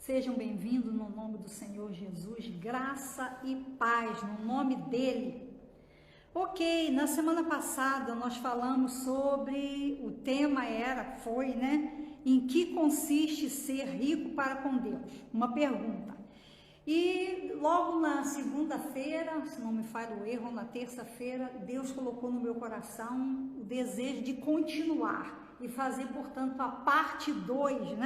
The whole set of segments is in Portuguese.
Sejam bem-vindos no nome do Senhor Jesus, graça e paz no nome dele. Ok, na semana passada nós falamos sobre, o tema foi, em que consiste ser rico para com Deus? Uma pergunta. E logo na segunda-feira, se não me falha o erro, na terça-feira, Deus colocou no meu coração o desejo de continuar e fazer, portanto, a parte 2,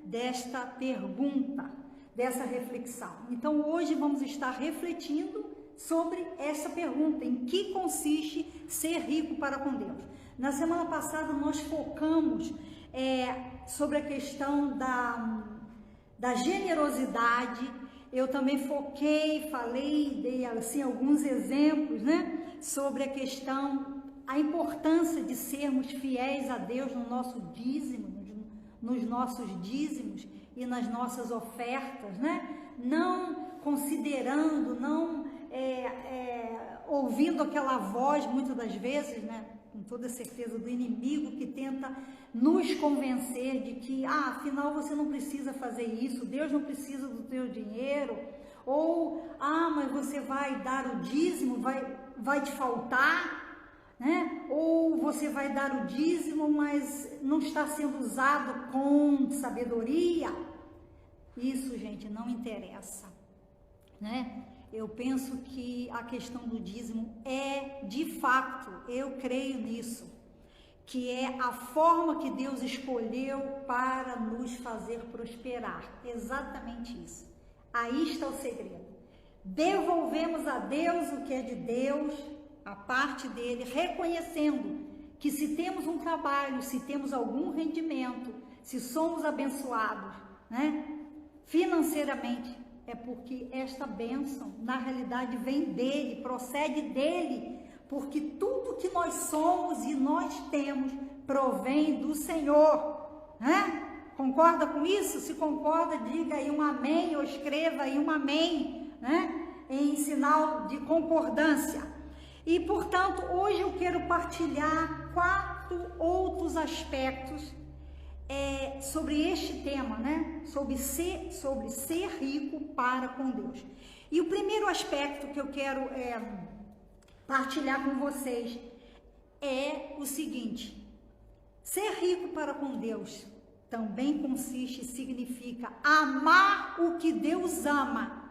desta pergunta, dessa reflexão. Então, hoje vamos estar refletindo sobre essa pergunta, em que consiste ser rico para com Deus. Na semana passada nós focamos sobre a questão da generosidade. Eu também dei assim alguns exemplos, sobre a questão, a importância de sermos fiéis a Deus no nosso dízimo, nos nossos dízimos e nas nossas ofertas, não considerando, não ouvindo aquela voz, muitas das vezes, com toda certeza, do inimigo que tenta nos convencer de que, afinal você não precisa fazer isso, Deus não precisa do teu dinheiro, ou, mas você vai dar o dízimo, vai te faltar, ou você vai dar o dízimo, mas não está sendo usado com sabedoria. Isso, gente, não interessa, Eu penso que a questão do dízimo de fato, eu creio nisso, que é a forma que Deus escolheu para nos fazer prosperar. Exatamente isso. Aí está o segredo. Devolvemos a Deus o que é de Deus, a parte dele, reconhecendo que se temos um trabalho, se temos algum rendimento, se somos abençoados, financeiramente, é porque esta bênção, na realidade, vem dele, procede dele, porque tudo que nós somos e nós temos provém do Senhor, Concorda com isso? Se concorda, diga aí um amém, ou escreva aí um amém, em sinal de concordância. E, portanto, hoje eu quero partilhar 4 outros aspectos sobre este tema, sobre ser rico para com Deus. E o primeiro aspecto que eu quero partilhar com vocês é o seguinte: ser rico para com Deus também significa amar o que Deus ama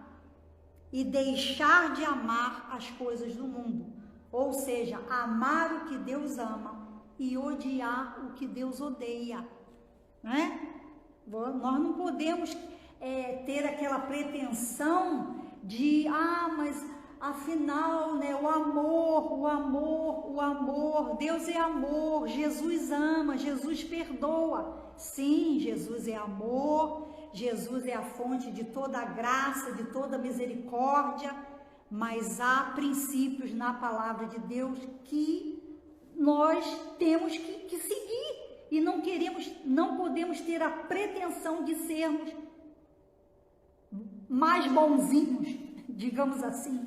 e deixar de amar as coisas do mundo. Ou seja, amar o que Deus ama e odiar o que Deus odeia, Nós não podemos ter aquela pretensão de, mas afinal, o amor, Deus é amor, Jesus ama, Jesus perdoa. Sim, Jesus é amor, Jesus é a fonte de toda a graça, de toda a misericórdia, mas há princípios na palavra de Deus que nós temos que seguir e não podemos ter a pretensão de sermos mais bonzinhos, digamos assim,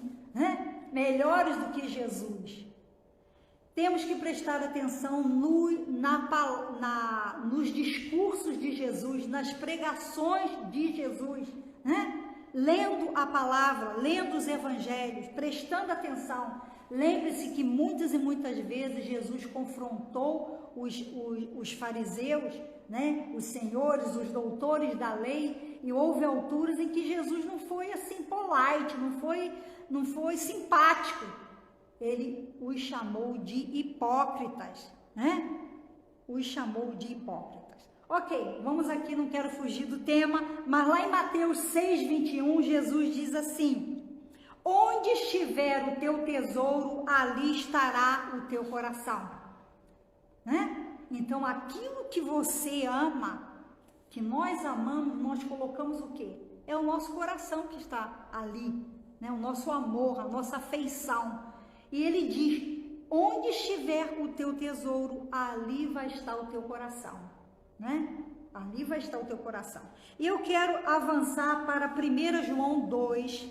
melhores do que Jesus. Temos que prestar atenção nos discursos de Jesus, nas pregações de Jesus, lendo a palavra, lendo os evangelhos, prestando atenção. Lembre-se que muitas e muitas vezes Jesus confrontou os fariseus, os senhores, os doutores da lei, e houve alturas em que Jesus não foi assim polite, não foi simpático. Ele os chamou de hipócritas, Os chamou de hipócritas. Ok, vamos aqui, não quero fugir do tema, mas lá em Mateus 6:21, Jesus diz assim: onde estiver o teu tesouro, ali estará o teu coração, Então, aquilo que você ama, que nós amamos, nós colocamos o quê? É o nosso coração que está ali, O nosso amor, a nossa afeição. E ele diz, onde estiver o teu tesouro, ali vai estar o teu coração, Ali vai estar o teu coração. E eu quero avançar para 1 João 2,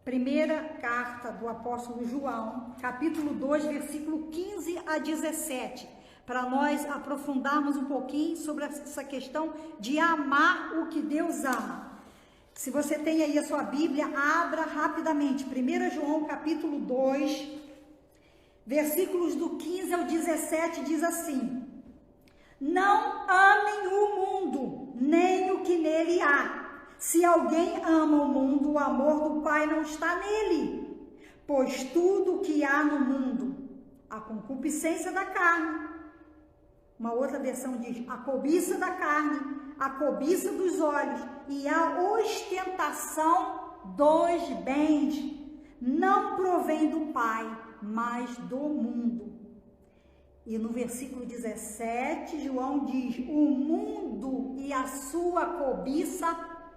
primeira carta do apóstolo João, capítulo 2, versículo 15 a 17, para nós aprofundarmos um pouquinho sobre essa questão de amar o que Deus ama. Se você tem aí a sua Bíblia, abra rapidamente. 1 João capítulo 2, versículos do 15 ao 17, diz assim: não amem o mundo, nem o que nele há. Se alguém ama o mundo, o amor do Pai não está nele. Pois tudo o que há no mundo, a concupiscência da carne, uma outra versão diz a cobiça da carne, a cobiça dos olhos e a ostentação dos bens, não provém do Pai, mas do mundo. E no versículo 17, João diz: o mundo e a sua cobiça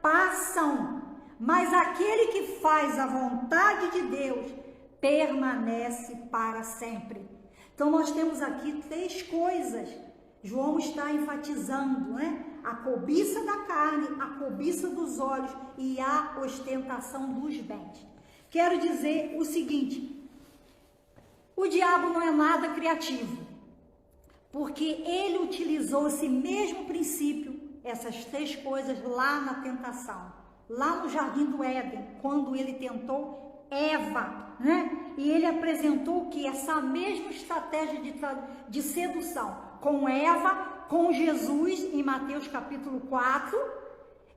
passam, mas aquele que faz a vontade de Deus permanece para sempre. Então nós temos aqui 3 coisas. João está enfatizando, né? A cobiça da carne, a cobiça dos olhos e a ostentação dos bens. Quero dizer o seguinte: o diabo não é nada criativo, porque ele utilizou esse mesmo princípio, essas 3 coisas lá na tentação, lá no Jardim do Éden, quando ele tentou Eva, né? E ele apresentou que essa mesma estratégia de sedução com Eva, com Jesus, em Mateus capítulo 4,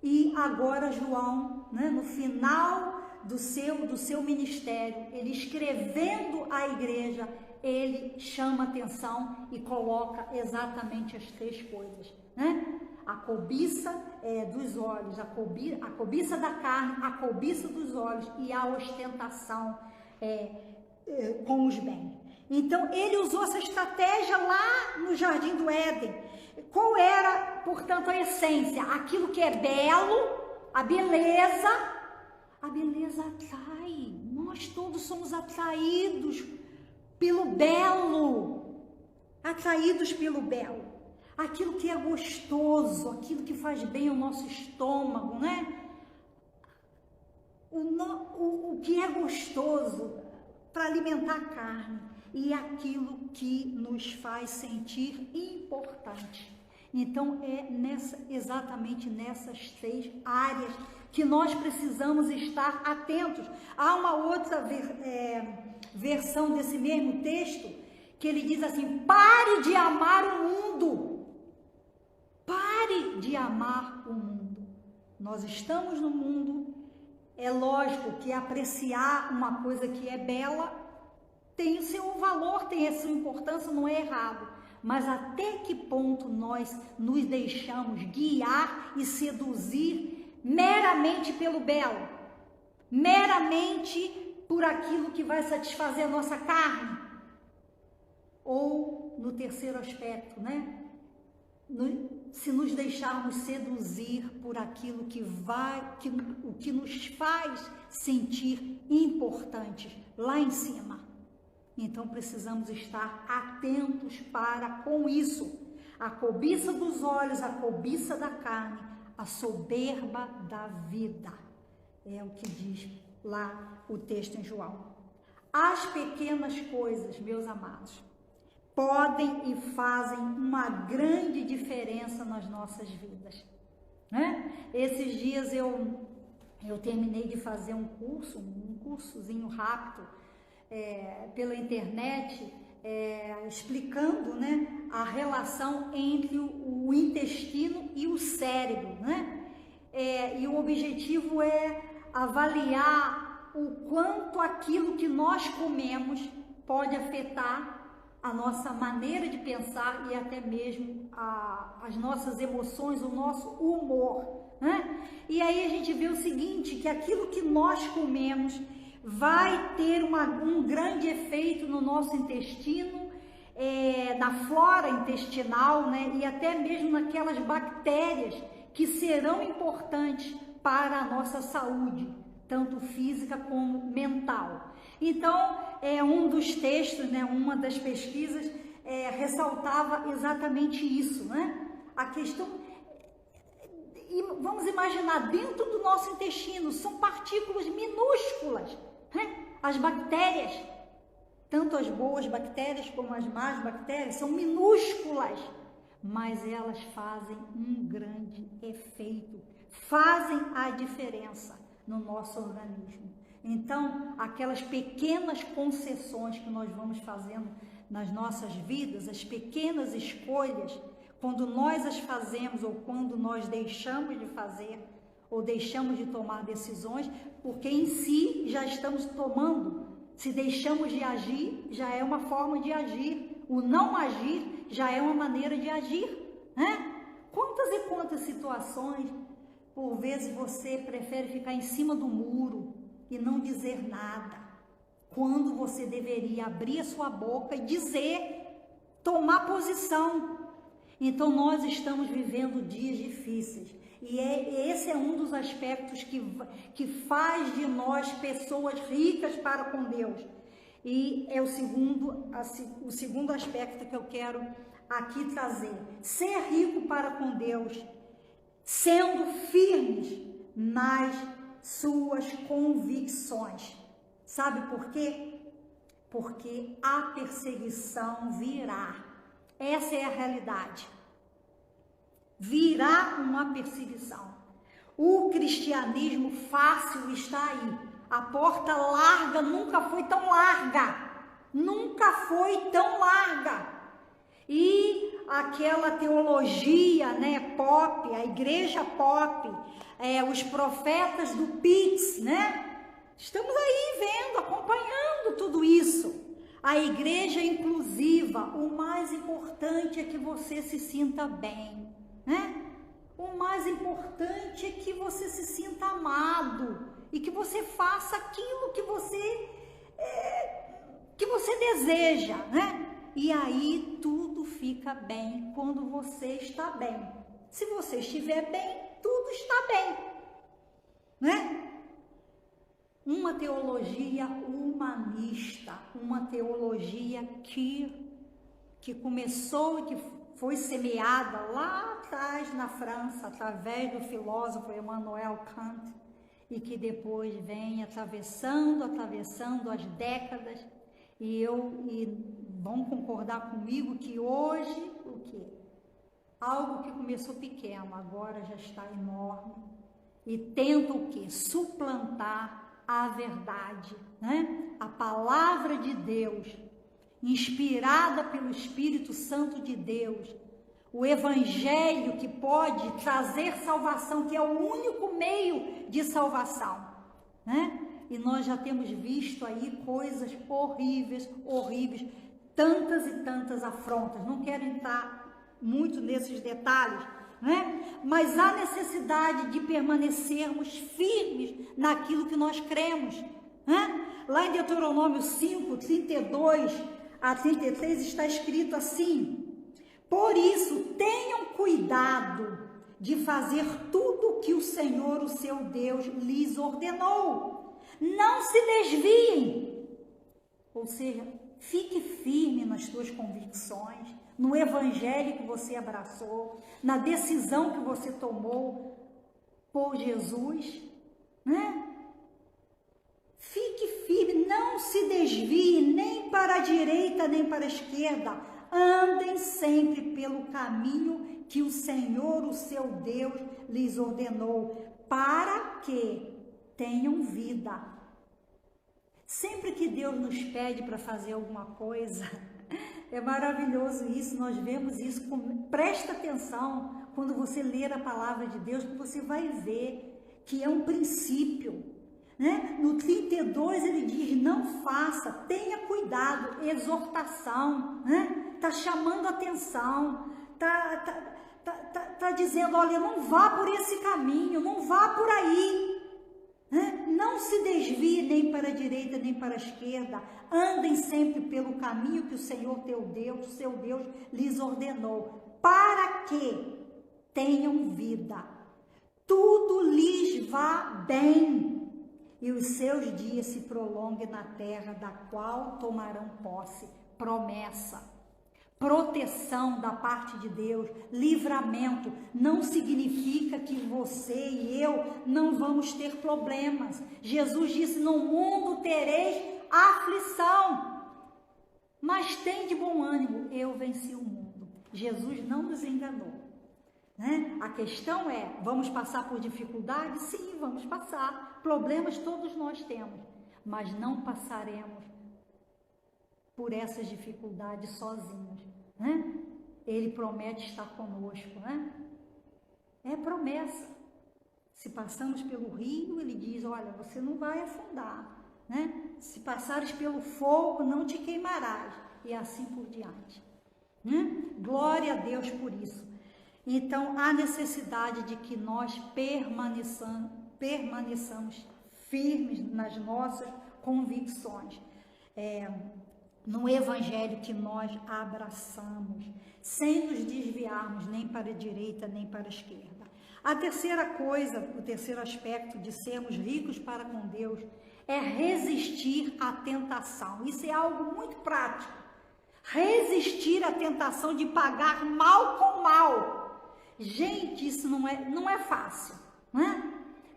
e agora João, né, no final do seu ministério, ele escrevendo a igreja, ele chama atenção e coloca exatamente as 3 coisas, né? A cobiça dos olhos, a cobiça da carne, a cobiça dos olhos e a ostentação com os bens. Então, ele usou essa estratégia lá no Jardim do Éden. Qual era, portanto, a essência? Aquilo que é belo, a beleza atrai. Nós todos somos atraídos pelo belo. Atraídos pelo belo. Aquilo que é gostoso, aquilo que faz bem ao nosso estômago, né? O que é gostoso para alimentar a carne e aquilo que nos faz sentir importante. Então, exatamente nessas 3 áreas que nós precisamos estar atentos. Há uma outra versão desse mesmo texto que ele diz assim: pare de amar o mundo. Pare de amar o mundo. Nós estamos no mundo. É lógico que apreciar uma coisa que é bela tem o seu valor, tem a sua importância, não é errado. Mas até que ponto nós nos deixamos guiar e seduzir meramente pelo belo? Meramente por aquilo que vai satisfazer a nossa carne? Ou no terceiro aspecto, né? Se nos deixarmos seduzir por aquilo que nos faz sentir importantes lá em cima. Então precisamos estar atentos com isso. A cobiça dos olhos, a cobiça da carne, a soberba da vida. É o que diz lá o texto em João. As pequenas coisas, meus amados, podem e fazem uma grande diferença nas nossas vidas, né? Esses dias eu terminei de fazer um cursozinho rápido pela internet, explicando, né, a relação entre o intestino e o cérebro, né? E o objetivo é avaliar o quanto aquilo que nós comemos pode afetar a nossa maneira de pensar e até mesmo as nossas emoções, o nosso humor, né? E aí a gente vê o seguinte, que aquilo que nós comemos vai ter um grande efeito no nosso intestino, na flora intestinal, né? E até mesmo naquelas bactérias que serão importantes para a nossa saúde, tanto física como mental. Então, um dos textos, né, uma das pesquisas, ressaltava exatamente isso, né? A questão, e vamos imaginar, dentro do nosso intestino, são partículas minúsculas, né? As bactérias. tanto as boas bactérias como as más bactérias, são minúsculas, mas elas fazem um grande efeito, fazem a diferença no nosso organismo. Então, aquelas pequenas concessões que nós vamos fazendo nas nossas vidas, as pequenas escolhas, quando nós as fazemos ou quando nós deixamos de fazer ou deixamos de tomar decisões, porque em si já estamos tomando. Se deixamos de agir, já é uma forma de agir. O não agir já é uma maneira de agir, né? Quantas e quantas situações, por vezes, você prefere ficar em cima do muro e não dizer nada, quando você deveria abrir a sua boca e dizer, tomar posição. Então, nós estamos vivendo dias difíceis. E esse é um dos aspectos que faz de nós pessoas ricas para com Deus. E é o segundo aspecto que eu quero aqui trazer. Ser rico para com Deus, sendo firmes nas suas convicções. Sabe por quê? Porque a perseguição virá. Essa é a realidade. Virá uma perseguição. O cristianismo fácil está aí. A porta larga nunca foi tão larga. Nunca foi tão larga. E aquela teologia, né, pop, a igreja pop, os profetas do Pix, né? Estamos aí vendo, acompanhando tudo isso. A igreja inclusiva, o mais importante é que você se sinta bem, né? O mais importante é que você se sinta amado e que você faça aquilo que você deseja, né? E aí tudo fica bem quando você está bem. Se você estiver bem, tudo está bem, né? Uma teologia humanista, uma teologia que começou e que foi semeada lá atrás na França, através do filósofo Emmanuel Kant, e que depois vem atravessando as décadas, e vão concordar comigo que hoje, o quê? Algo que começou pequeno, agora já está enorme, e tenta o quê? Suplantar a verdade, né? A palavra de Deus, inspirada pelo Espírito Santo de Deus, o Evangelho que pode trazer salvação, que é o único meio de salvação, né? E nós já temos visto aí coisas horríveis, tantas e tantas afrontas. Não quero entrar muito nesses detalhes, né? Mas há necessidade de permanecermos firmes naquilo que nós cremos, né? Lá em Deuteronômio 5, 32 a 33 está escrito assim: por isso tenham cuidado de fazer tudo o que o Senhor, o seu Deus, lhes ordenou. Não se desviem, ou seja, fique firme nas suas convicções, no evangelho que você abraçou, na decisão que você tomou por Jesus, né? Fique firme, não se desvie nem para a direita nem para a esquerda, andem sempre pelo caminho que o Senhor, o seu Deus, lhes ordenou, para que tenham vida. Sempre que Deus nos pede para fazer alguma coisa, é maravilhoso isso, nós vemos isso, presta atenção quando você ler a palavra de Deus, que você vai ver que é um princípio, né? No 32 ele diz, não faça, tenha cuidado, exortação, né? Tá chamando atenção, tá dizendo, olha, não vá por esse caminho, não vá por aí, né? Não se desvie nem para a direita nem para a esquerda, andem sempre pelo caminho que o Senhor teu Deus, seu Deus, lhes ordenou, para que tenham vida, tudo lhes vá bem, e os seus dias se prolonguem na terra da qual tomarão posse. Promessa, proteção da parte de Deus, livramento, não significa que você e eu não vamos ter problemas. Jesus disse, no mundo tereis aflição, Mas tem de bom ânimo, eu venci o mundo. Jesus não nos enganou, né? A questão é, vamos passar por dificuldades? Sim, vamos passar. Problemas todos nós temos, mas não passaremos por essas dificuldades sozinhos, né? Ele promete estar conosco, né? É promessa. Se passamos pelo rio, ele diz, olha, você não vai afundar, né? Se passares pelo fogo, não te queimarás, e assim por diante, né? Glória a Deus por isso. Então, há necessidade de que nós permaneçamos firmes nas nossas convicções, no evangelho que nós abraçamos, sem nos desviarmos nem para a direita nem para a esquerda. A terceira coisa, o terceiro aspecto de sermos ricos para com Deus é resistir à tentação. Isso é algo muito prático. Resistir à tentação de pagar mal com mal. Gente, isso não é fácil, né?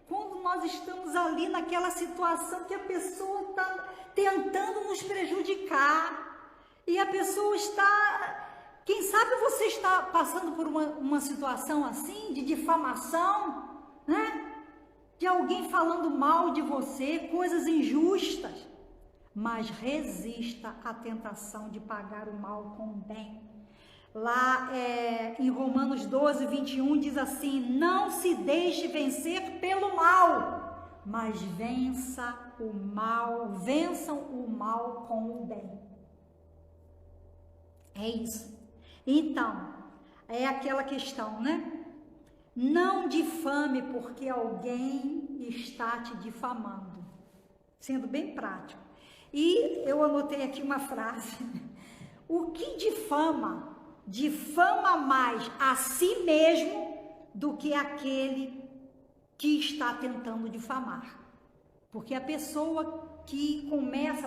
Quando nós estamos ali naquela situação que a pessoa está tentando nos prejudicar e a pessoa está, quem sabe você está passando por uma situação assim, de difamação, né? De alguém falando mal de você, coisas injustas, mas resista à tentação de pagar o mal com o bem. Lá em Romanos 12, 21 diz assim, não se deixe vencer pelo mal, mas vençam o mal com o bem. É isso. Então, é aquela questão, né? Não difame porque alguém está te difamando. Sendo bem prático. E eu anotei aqui uma frase. O que difama? Difama mais a si mesmo do que aquele que está tentando difamar. Porque a pessoa que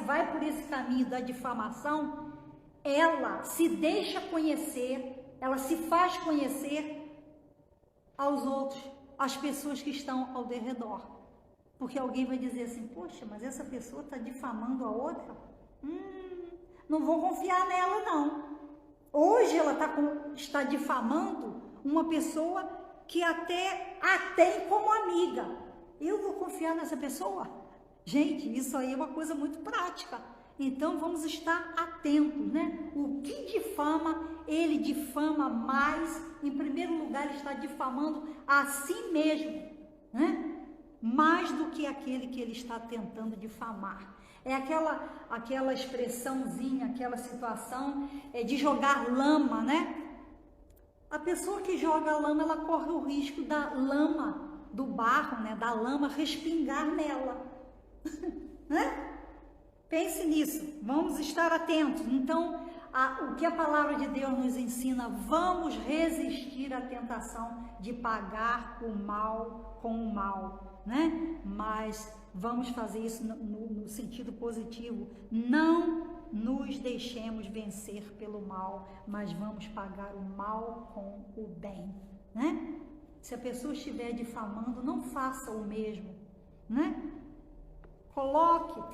vai por esse caminho da difamação, ela se deixa conhecer, ela se faz conhecer aos outros, às pessoas que estão ao redor. Porque alguém vai dizer assim, poxa, mas essa pessoa está difamando a outra? Não vou confiar nela não. Hoje ela está difamando uma pessoa que até a tem como amiga. Eu vou confiar nessa pessoa? Gente, isso aí é uma coisa muito prática. Então vamos estar atentos, né? O que difama, ele difama mais. Em primeiro lugar, ele está difamando a si mesmo, né? Mais do que aquele que ele está tentando difamar. É aquela expressãozinha, aquela situação de jogar lama, né? A pessoa que joga lama, ela corre o risco da lama, do barro, né? Da lama respingar nela, né? Pense nisso, vamos estar atentos. Então, o que a palavra de Deus nos ensina, vamos resistir à tentação de pagar o mal com o mal, né? Mas vamos fazer isso no sentido positivo. Não nos deixemos vencer pelo mal, mas vamos pagar o mal com o bem, né? Se a pessoa estiver difamando, não faça o mesmo, né?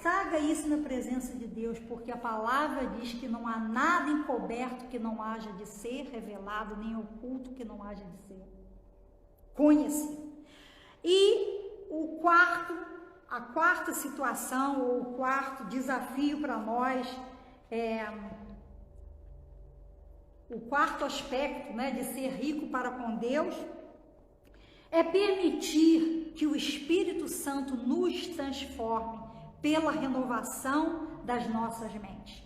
Traga isso na presença de Deus, porque a palavra diz que não há nada encoberto que não haja de ser revelado, nem oculto que não haja de ser conhecido. E a quarta situação, ou o quarto desafio para nós, o quarto aspecto, né, de ser rico para com Deus, é permitir que o Espírito Santo nos transforme pela renovação das nossas mentes.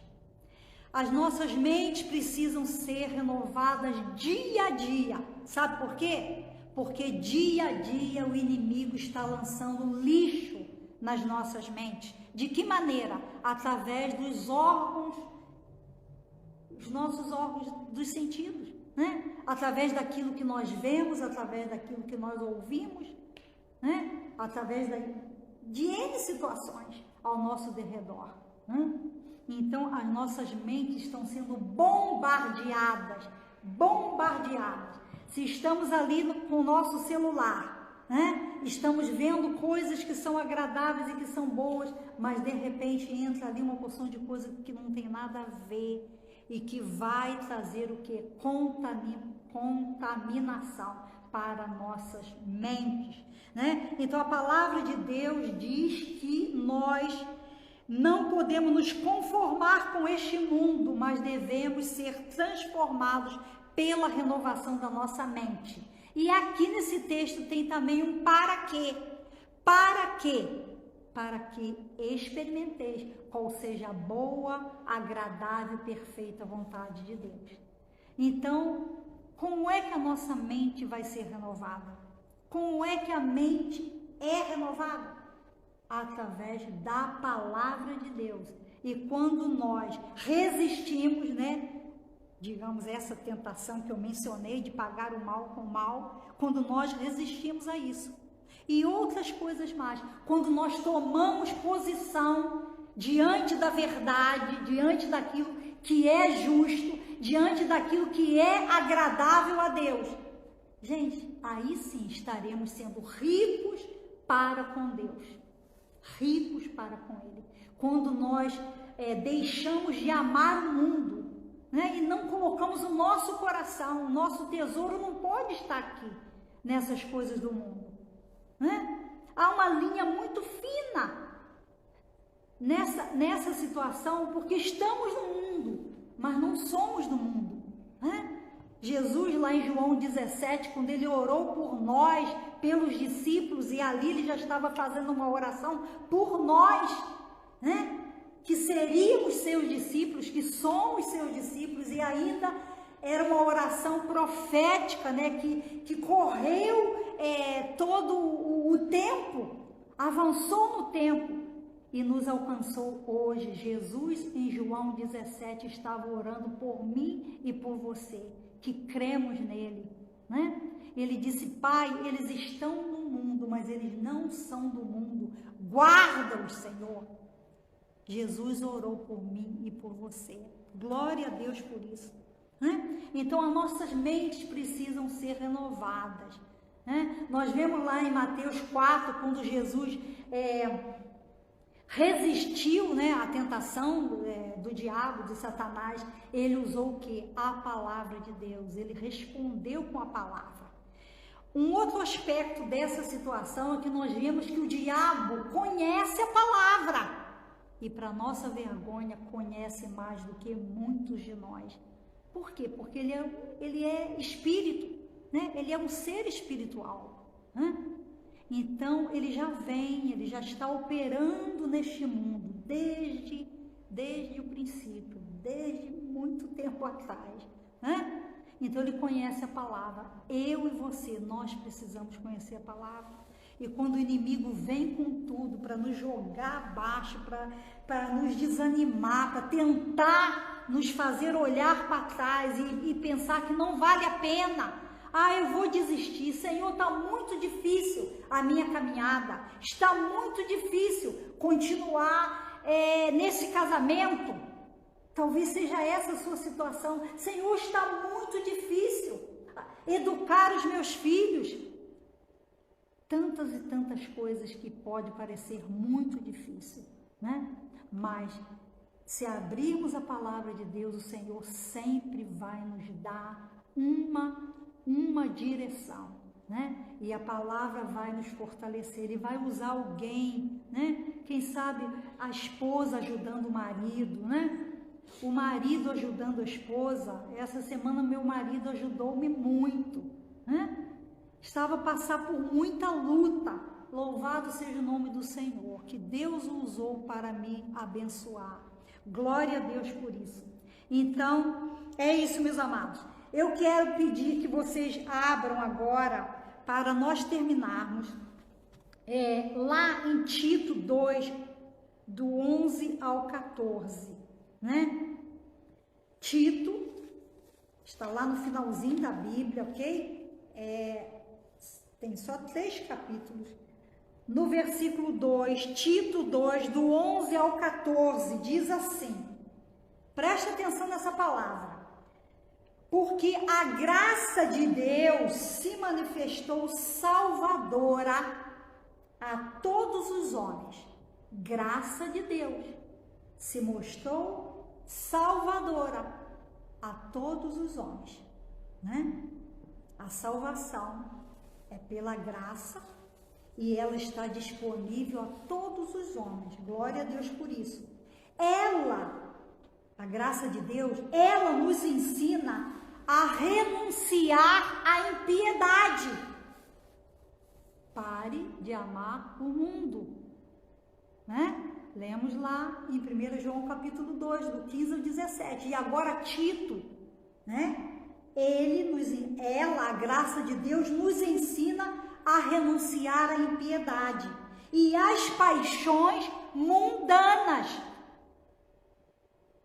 As nossas mentes precisam ser renovadas dia a dia. Sabe por quê? Porque dia a dia o inimigo está lançando lixo nas nossas mentes. De que maneira? Através dos órgãos, os nossos órgãos dos sentidos, né? Através daquilo que nós vemos, através daquilo que nós ouvimos, né? Através de N situações ao nosso derredor, né? Então, as nossas mentes estão sendo bombardeadas. Se estamos ali com o nosso celular, né? Estamos vendo coisas que são agradáveis e que são boas, mas de repente entra ali uma porção de coisa que não tem nada a ver e que vai trazer o que? Contaminação para nossas mentes, né? Então a palavra de Deus diz que nós não podemos nos conformar com este mundo, mas devemos ser transformados pela renovação da nossa mente. E aqui nesse texto tem também um para quê. Para quê? Para que experimenteis qual seja a boa, agradável e perfeita vontade de Deus. Então, como é que a nossa mente vai ser renovada? Como é que a mente é renovada? Através da palavra de Deus. E quando nós resistimos, né? Digamos, essa tentação que eu mencionei de pagar o mal com o mal, quando nós resistimos a isso. E outras coisas mais, quando nós tomamos posição diante da verdade, diante daquilo que é justo, diante daquilo que é agradável a Deus. Gente, aí sim estaremos sendo ricos para com Deus, ricos para com Ele. Quando nós deixamos de amar o mundo, né, e não colocamos o nosso coração, o nosso tesouro não pode estar aqui, nessas coisas do mundo. Né? Há uma linha muito fina nessa situação, porque estamos no mundo, mas não somos do mundo. Né? Jesus, lá em João 17, quando ele orou por nós, pelos discípulos, e ali ele já estava fazendo uma oração por nós, né? Que seríamos seus discípulos, que somos seus discípulos, e ainda era uma oração profética, né? Que correu todo o tempo, avançou no tempo e nos alcançou hoje. Jesus, em João 17, estava orando por mim e por você, que cremos nele, né? Ele disse: Pai, eles estão no mundo, mas eles não são do mundo, guarda-os, Senhor. Jesus orou por mim e por você. Glória a Deus por isso. Né? Então, as nossas mentes precisam ser renovadas. Né? Nós vemos lá em Mateus 4, quando Jesus resistiu, né, à tentação do diabo, de Satanás, ele usou o quê? A palavra de Deus. Ele respondeu com a palavra. Um outro aspecto dessa situação é que nós vemos que o diabo conhece a palavra. E para nossa vergonha, conhece mais do que muitos de nós. Por quê? Porque ele é espírito, né? Ele é um ser espiritual. Né? Então, ele já está operando neste mundo, desde o princípio, desde muito tempo atrás. Né? Então, ele conhece a palavra. Eu e você, nós precisamos conhecer a palavra. E quando o inimigo vem com tudo para nos jogar abaixo, para nos desanimar, para tentar nos fazer olhar para trás e pensar que não vale a pena. Ah, eu vou desistir. Senhor, está muito difícil a minha caminhada. Está muito difícil continuar nesse casamento. Talvez seja essa a sua situação. Senhor, está muito difícil educar os meus filhos. Tantas e tantas coisas que pode parecer muito difícil, né? Mas se abrirmos a palavra de Deus, o Senhor sempre vai nos dar uma direção, né? E a palavra vai nos fortalecer. Ele vai usar alguém, né? Quem sabe a esposa ajudando o marido, né? O marido ajudando a esposa. Essa semana meu marido ajudou-me muito, né? Estava a passar por muita luta. Louvado seja o nome do Senhor, que Deus o usou para me abençoar. Glória a Deus por isso. Então, é isso, meus amados. Eu quero pedir que vocês abram agora, para nós terminarmos, lá em Tito 2, do 11 ao 14, né? Tito, está lá no finalzinho da Bíblia, ok? Tem só 3 capítulos. No versículo 2, Tito 2, do 11 ao 14, diz assim, preste atenção nessa palavra. porque a graça de Deus se manifestou salvadora a todos os homens. Graça de Deus se mostrou salvadora a todos os homens, né? A salvação é pela graça e ela está disponível a todos os homens. Glória a Deus por isso. Ela, a graça de Deus, ela nos ensina a renunciar à impiedade. Pare de amar o mundo, né? Lemos lá em 1 João capítulo 2, do 15 ao 17. E agora Tito, né? Ela, a graça de Deus, nos ensina a renunciar à impiedade e às paixões mundanas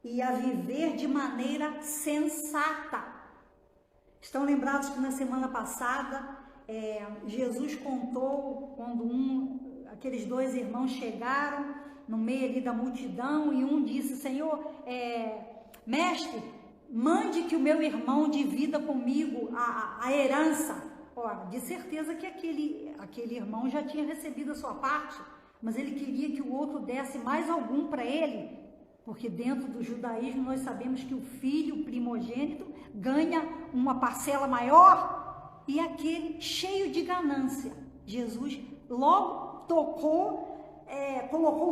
e a viver de maneira sensata. Estão lembrados que na semana passada Jesus contou quando aqueles dois irmãos chegaram no meio ali da multidão e um disse: Senhor, mestre, mande que o meu irmão divida comigo a herança. Ora, de certeza que aquele irmão já tinha recebido a sua parte, mas ele queria que o outro desse mais algum para ele, porque dentro do judaísmo nós sabemos que o filho primogênito ganha uma parcela maior, e aquele cheio de ganância, Jesus logo colocou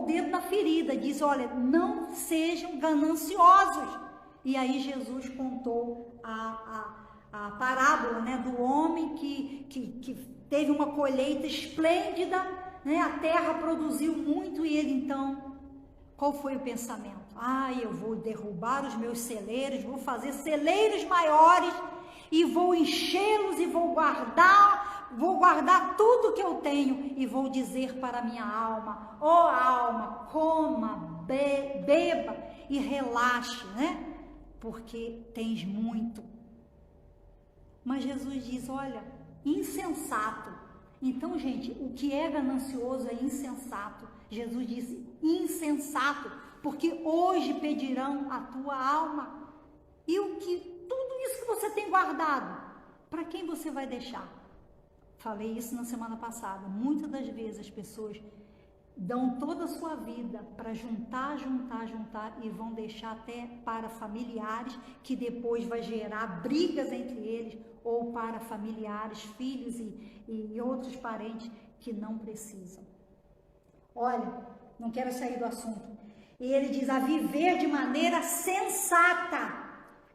o dedo na ferida, disse: olha, não sejam gananciosos. E aí Jesus contou a parábola, né, do homem que teve uma colheita esplêndida, né, a terra produziu muito, e ele então, qual foi o pensamento? Eu vou derrubar os meus celeiros, vou fazer celeiros maiores e vou enchê-los e vou guardar tudo que eu tenho e vou dizer para a minha alma: ó alma, coma, beba e relaxe, né? Porque tens muito. Mas Jesus diz: olha, insensato. Então, gente, o que é ganancioso é insensato. Jesus disse: insensato, porque hoje pedirão a tua alma. E tudo isso que você tem guardado, para quem você vai deixar? Falei isso na semana passada. Muitas das vezes as pessoas dão toda a sua vida para juntar e vão deixar até para familiares, que depois vai gerar brigas entre eles, ou para familiares, filhos e outros parentes que não precisam. Olha, não quero sair do assunto. E ele diz: a viver de maneira sensata,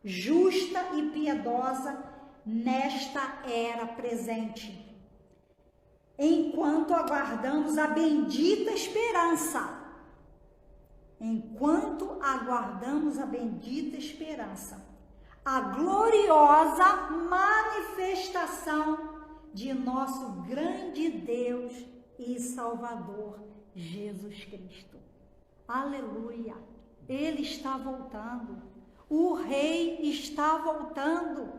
justa e piedosa nesta era presente, enquanto aguardamos a bendita esperança. Enquanto aguardamos a bendita esperança, a gloriosa manifestação de nosso grande Deus e Salvador, Jesus Cristo. Aleluia! Ele está voltando. O Rei está voltando.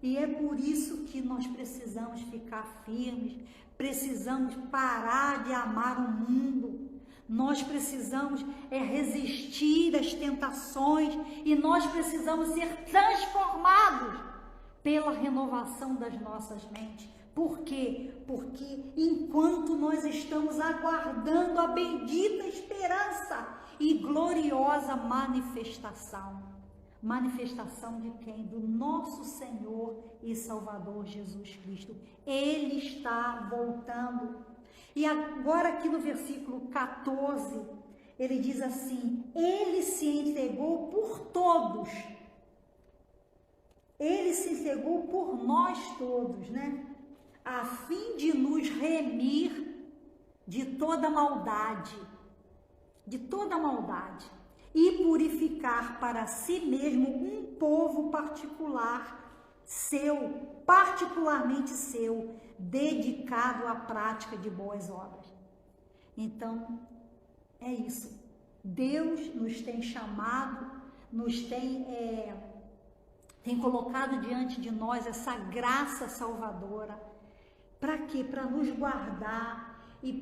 E é por isso que nós precisamos ficar firmes, precisamos parar de amar o mundo, nós precisamos resistir às tentações e nós precisamos ser transformados pela renovação das nossas mentes. Por quê? Porque enquanto nós estamos aguardando a bendita esperança e gloriosa manifestação de quem? Do nosso Senhor e Salvador Jesus Cristo. Ele está voltando. E agora aqui no versículo 14, ele diz assim: ele se entregou por todos. Ele se entregou por nós todos, né? A fim de nos remir de toda maldade. De toda maldade. E purificar para si mesmo um povo particularmente seu, dedicado à prática de boas obras. Então, é isso. Deus nos tem chamado, nos tem colocado diante de nós essa graça salvadora. Para quê? Para nos guardar e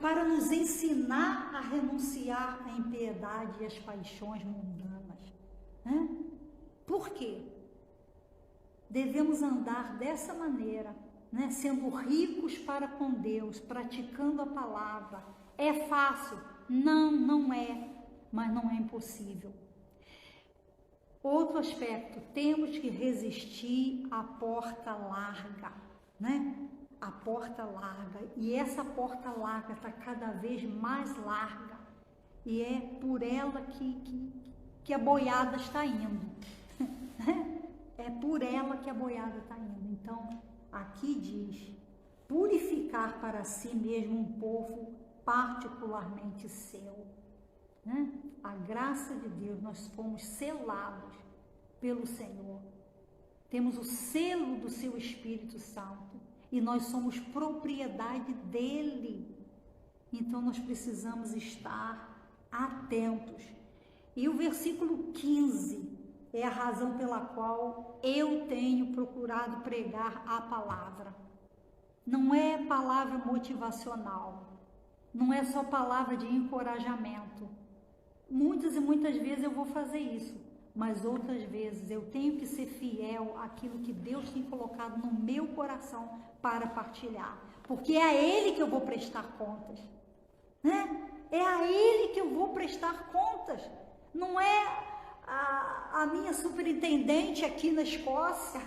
para nos ensinar a renunciar à impiedade e às paixões mundanas. Né? Por quê? devemos andar dessa maneira, né? Sendo ricos para com Deus, praticando a palavra. É fácil? Não, não é, mas não é impossível. Outro aspecto, temos que resistir à porta larga, né? A porta larga, e essa porta larga está cada vez mais larga, e é por ela que a boiada está indo, é por ela que a boiada está indo. Então, aqui diz, purificar para si mesmo um povo particularmente seu, né? A graça de Deus, nós fomos selados pelo Senhor, temos o selo do seu Espírito Santo, e nós somos propriedade dele. Então nós precisamos estar atentos. E o versículo 15 é a razão pela qual eu tenho procurado pregar a palavra. Não é palavra motivacional, não é só palavra de encorajamento. Muitas e muitas vezes eu vou fazer isso, mas outras vezes eu tenho que ser fiel àquilo que Deus tem colocado no meu coração para partilhar, porque é a Ele que eu vou prestar contas, né? É a Ele que eu vou prestar contas, não é a minha superintendente aqui na Escócia,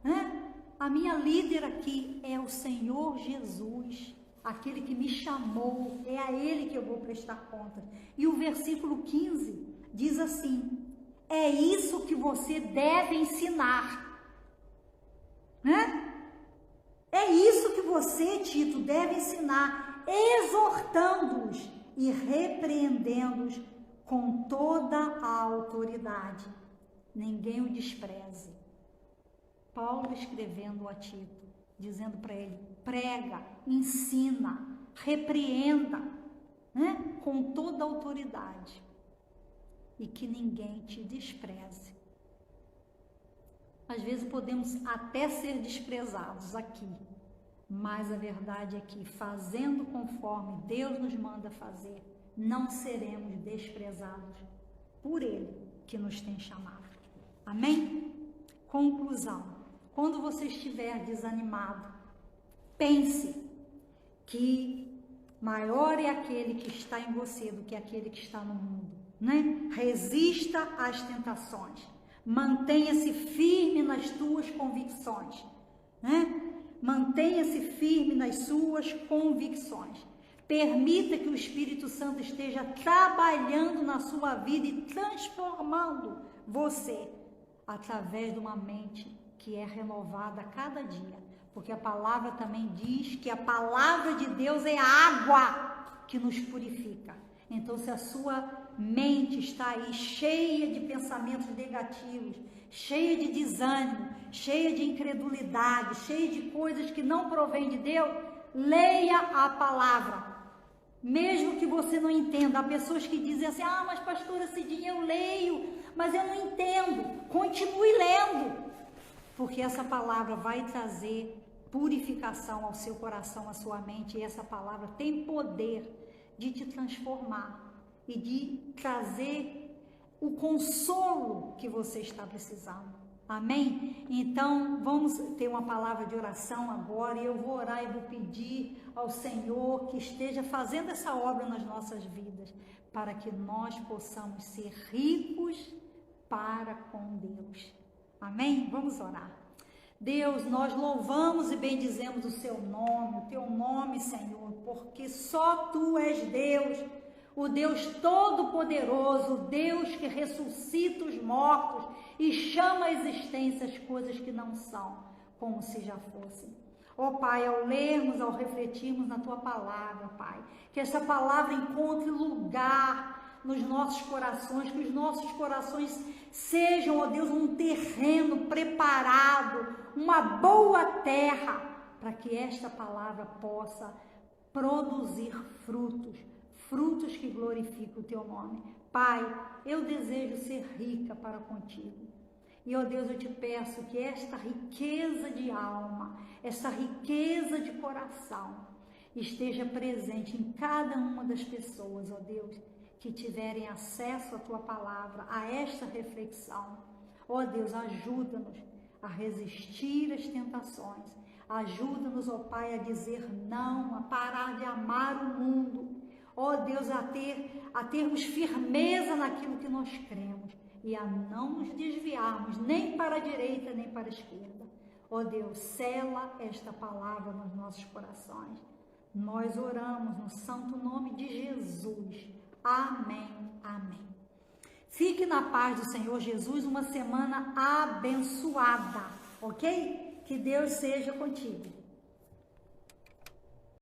né? A minha líder aqui é o Senhor Jesus, aquele que me chamou, é a Ele que eu vou prestar contas. E o versículo 15 diz assim, é isso que você deve ensinar, né? É isso que você, Tito, deve ensinar, exortando-os e repreendendo-os com toda a autoridade. Ninguém o despreze. Paulo escrevendo a Tito, dizendo para ele, prega, ensina, repreenda, né? Com toda a autoridade. E que ninguém te despreze. Às vezes podemos até ser desprezados aqui, mas a verdade é que, fazendo conforme Deus nos manda fazer, não seremos desprezados por Ele que nos tem chamado. Amém? Conclusão. Quando você estiver desanimado, pense que maior é aquele que está em você do que aquele que está no mundo, né? Resista às tentações. Mantenha-se firme nas tuas convicções, né? Mantenha-se firme nas suas convicções. Permita que o Espírito Santo esteja trabalhando na sua vida e transformando você através de uma mente que é renovada a cada dia. Porque a palavra também diz que a palavra de Deus é a água que nos purifica. Então, se a sua mente está aí cheia de pensamentos negativos, cheia de desânimo, cheia de incredulidade, cheia de coisas que não provém de Deus, leia a palavra. Mesmo que você não entenda, há pessoas que dizem assim, mas pastora Cidinha, eu leio, mas eu não entendo. Continue lendo, porque essa palavra vai trazer purificação ao seu coração, à sua mente, e essa palavra tem poder de te transformar e de trazer o consolo que você está precisando. Amém? Então, vamos ter uma palavra de oração agora, e eu vou orar e vou pedir ao Senhor que esteja fazendo essa obra nas nossas vidas, para que nós possamos ser ricos para com Deus. Amém? Vamos orar. Deus, nós louvamos e bendizemos o seu nome, o teu nome, Senhor, porque só tu és Deus, o Deus Todo-Poderoso, o Deus que ressuscita os mortos e chama à existência as coisas que não são, como se já fossem. Ó Pai, ao lermos, ao refletirmos na tua palavra, Pai, que essa palavra encontre lugar nos nossos corações, que os nossos corações sejam, ó Deus, um terreno preparado, uma boa terra, para que esta palavra possa produzir frutos, frutos que glorificam o teu nome. Pai, eu desejo ser rica para contigo. E, ó Deus, eu te peço que esta riqueza de alma, essa riqueza de coração, esteja presente em cada uma das pessoas, ó Deus, que tiverem acesso à tua palavra, a esta reflexão. Ó Deus, ajuda-nos a resistir às tentações. Ajuda-nos, ó Pai, a dizer não, a parar de amar o mundo. Ó Deus, a termos firmeza naquilo que nós cremos e a não nos desviarmos nem para a direita nem para a esquerda. Ó Deus, sela esta palavra nos nossos corações. Nós oramos no santo nome de Jesus. Amém, amém. Fique na paz do Senhor Jesus, uma semana abençoada, ok? Que Deus seja contigo.